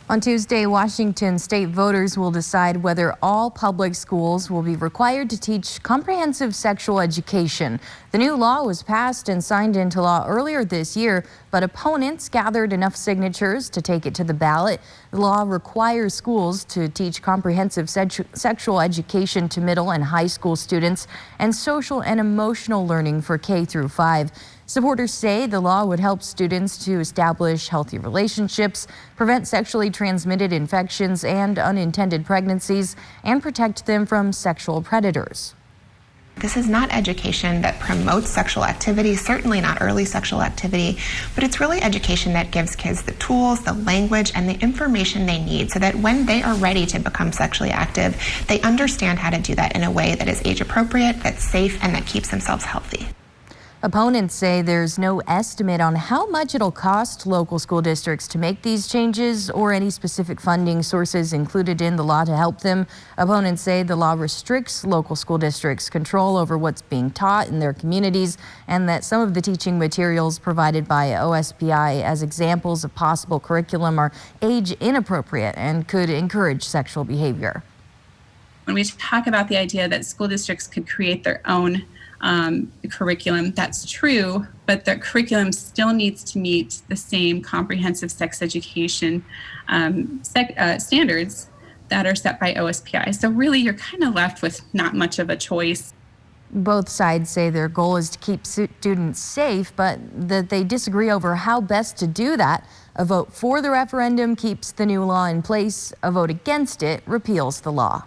On Tuesday, Washington state voters will decide whether all public schools will be required to teach comprehensive sexual education. The new law was passed and signed into law earlier this year, but opponents gathered enough signatures to take it to the ballot. The law requires schools to teach comprehensive sexual education to middle and high school students and social and emotional learning for K through 5. Supporters say the law would help students to establish healthy relationships, prevent sexually transmitted infections and unintended pregnancies, and protect them from sexual predators. This is not education that promotes sexual activity, certainly not early sexual activity, but it's really education that gives kids the tools, the language, and the information they need so that when they are ready to become sexually active, they understand how to do that in a way that is age appropriate, that's safe, and that keeps themselves healthy. Opponents say there's no estimate on how much it'll cost local school districts to make these changes or any specific funding sources included in the law to help them. Opponents say the law restricts local school districts' control over what's being taught in their communities and that some of the teaching materials provided by OSPI as examples of possible curriculum are age inappropriate and could encourage sexual behavior. When we talk about the idea that school districts could create their own curriculum, that's true, but the curriculum still needs to meet the same comprehensive sex education standards that are set by OSPI. So really, you're kind of left with not much of a choice. Both sides say their goal is to keep students safe, but that they disagree over how best to do that. A vote for the referendum keeps the new law in place. A vote against it repeals the law.